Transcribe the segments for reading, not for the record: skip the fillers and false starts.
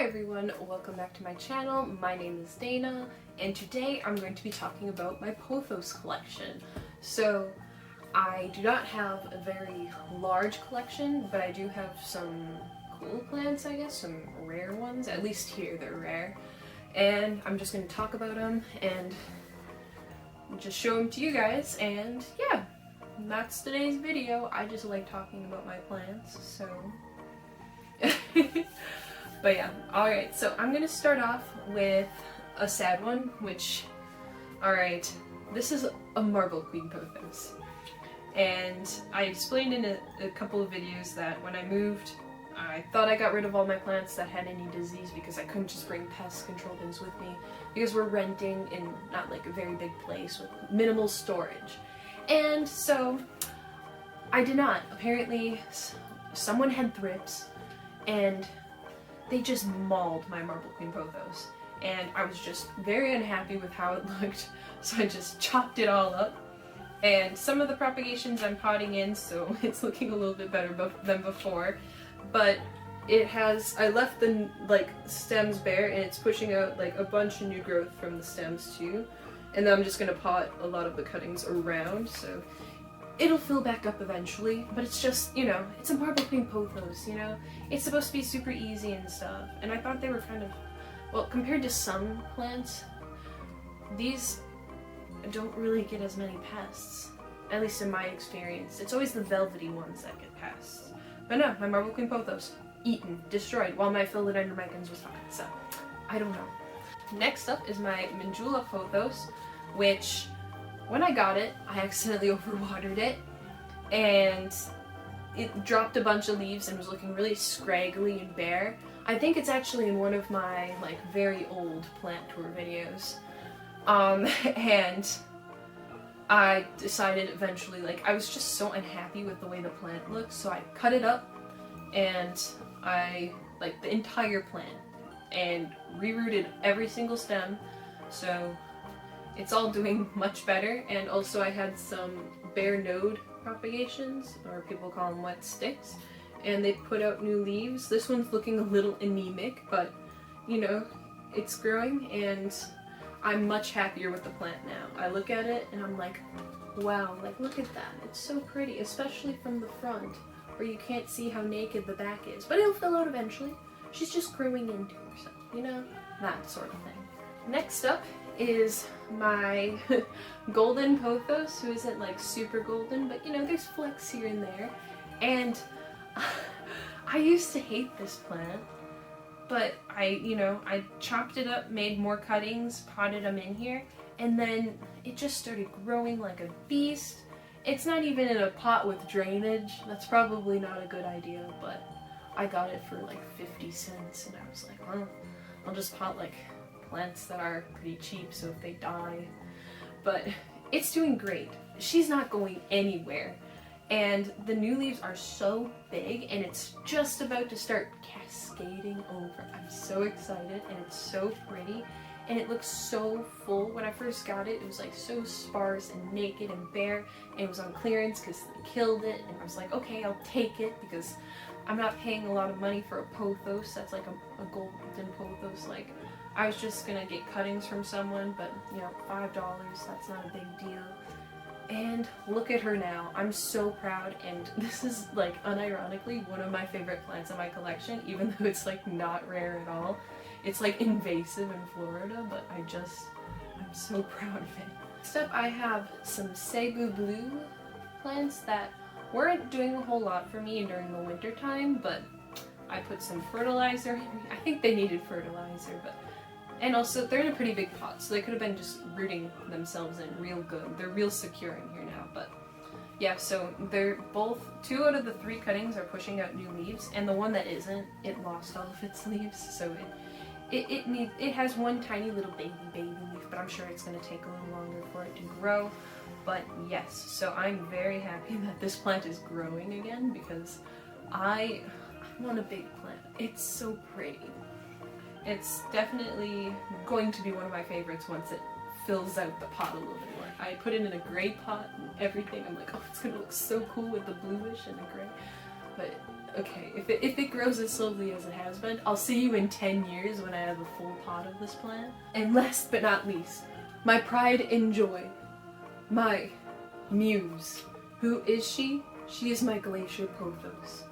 Hi everyone, welcome back to my channel. My name is Dana, and today I'm going to be talking about my Pothos collection. So, I do not have a very large collection, but I do have some cool plants, I guess, some rare ones. At least here they're rare. And I'm just going to talk about them and just show them to you guys, and yeah, that's today's video. I just like talking about my plants, so... But yeah, alright, so I'm gonna start off with a sad one, which, alright, this is a Marble Queen Pothos. And I explained in a couple of videos that when I moved, I thought I got rid of all my plants that had any disease because I couldn't just bring pest control things with me, because we're renting in not like a very big place with minimal storage. And so, I did not. Apparently, someone had thrips, and they just mauled my Marble Queen Pothos, and I was just very unhappy with how it looked, so I just chopped it all up. And some of the propagations I'm potting in, so it's looking a little bit better than before, but it has, I left the stems bare, and it's pushing out like a bunch of new growth from the stems too, and then I'm just gonna pot a lot of the cuttings around, so it'll fill back up eventually, but it's just, you know, it's a Marble Queen Pothos, you know? It's supposed to be super easy and stuff, and I thought they were kind of, well, compared to some plants, these don't really get as many pests, at least in my experience. It's always the velvety ones that get pests. But no, my Marble Queen Pothos, eaten, destroyed, while my Philodendron was fine, so, I don't know. Next up is my Manjula Pothos, which, when I got it, I accidentally overwatered it, and it dropped a bunch of leaves and was looking really scraggly and bare. I think it's actually in one of my, very old plant tour videos. And I decided eventually, I was just so unhappy with the way the plant looked, so I cut it up, and I, the entire plant, and rerooted every single stem, so it's all doing much better. And also I had some bare node propagations, or people call them wet sticks, and they put out new leaves. This one's looking a little anemic, but you know, it's growing, and I'm much happier with the plant now. I look at it and I'm like, wow, look at that. It's so pretty, especially from the front, where you can't see how naked the back is, but it'll fill out eventually. She's just growing into herself, you know? That sort of thing. Next up is my golden Pothos, who isn't super golden, but you know, there's flecks here and there. And I used to hate this plant, but I chopped it up, made more cuttings, potted them in here, and then it just started growing like a beast. It's not even in a pot with drainage. That's probably not a good idea, but I got it for 50 cents, and I was like, well, I'll just pot plants that are pretty cheap, so if they die. But it's doing great. She's not going anywhere. And the new leaves are so big, and it's just about to start cascading over. I'm so excited, and it's so pretty, and it looks so full. When I first got it, it was so sparse and naked and bare, and it was on clearance because they killed it, and I was like, okay, I'll take it, because I'm not paying a lot of money for a Pothos that's a golden Pothos. I was just gonna get cuttings from someone, but you know, $5, that's not a big deal. And look at her now. I'm so proud, and this is unironically one of my favorite plants in my collection, even though it's not rare at all. It's invasive in Florida, but I'm so proud of it. Next up, I have some Cebu Blue plants that weren't doing a whole lot for me during the winter time, but I put some fertilizer in. I think they needed fertilizer, but and also, they're in a pretty big pot, so they could have been just rooting themselves in real good. They're real secure in here now, but yeah, so they're both, 2 out of the 3 cuttings are pushing out new leaves, and the one that isn't, it lost all of its leaves, so it has one tiny little baby leaf, but I'm sure it's going to take a little longer for it to grow. But yes, so I'm very happy that this plant is growing again, because I want a big plant. It's so pretty. It's definitely going to be one of my favorites once it fills out the pot a little bit more. I put it in a gray pot and everything. I'm like, oh, it's gonna look so cool with the bluish and the gray. But okay, if it grows as slowly as it has been, I'll see you in 10 years when I have a full pot of this plant. And last but not least, my pride and joy, my muse. Who is she? She is my Glacier Pothos.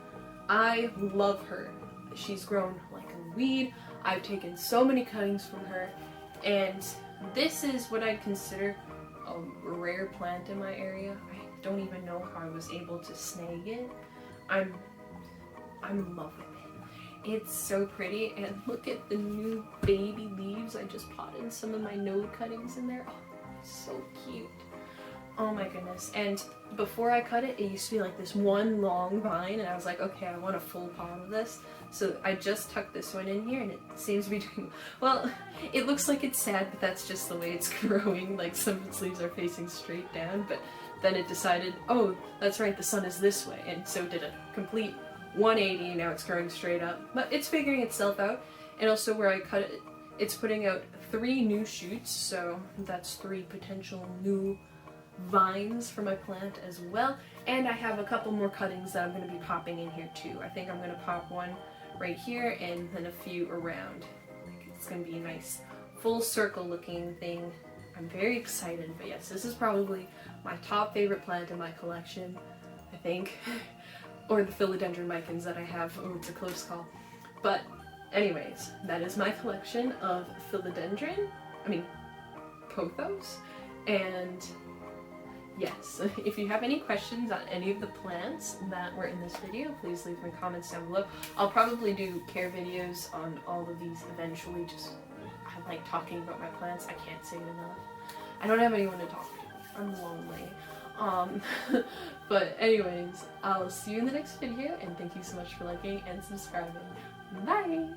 I love her. She's grown like a weed. I've taken so many cuttings from her, and this is what I'd consider a rare plant in my area. I don't even know how I was able to snag it. I'm in love with it. It's so pretty, and look at the new baby leaves. I just potted some of my node cuttings in there. Oh, so cute. Oh my goodness. And before I cut it, it used to be like this one long vine, and I was like, okay, I want a full pot of this. So I just tucked this one in here, and it seems to be doing well. It looks like it's sad, but that's just the way it's growing. Like, some of its leaves are facing straight down, but then it decided, oh, that's right, the sun is this way, and so did a complete 180. Now it's growing straight up, but it's figuring itself out. And also where I cut it, it's putting out 3 new shoots, so that's 3 potential new vines for my plant as well. And I have a couple more cuttings that I'm going to be popping in here too. I think I'm going to pop one right here and then a few around. It's going to be a nice full circle looking thing. I'm very excited, but yes, this is probably my top favorite plant in my collection, I think. Or the philodendron micans that I have. Oh, it's a close call. But anyways, that is my collection of pothos. And yes, if you have any questions on any of the plants that were in this video, please leave them in comments down below. I'll probably do care videos on all of these eventually. Just, I like talking about my plants. I can't say it enough. I don't have anyone to talk to. I'm lonely. But anyways, I'll see you in the next video, and thank you so much for liking and subscribing. Bye!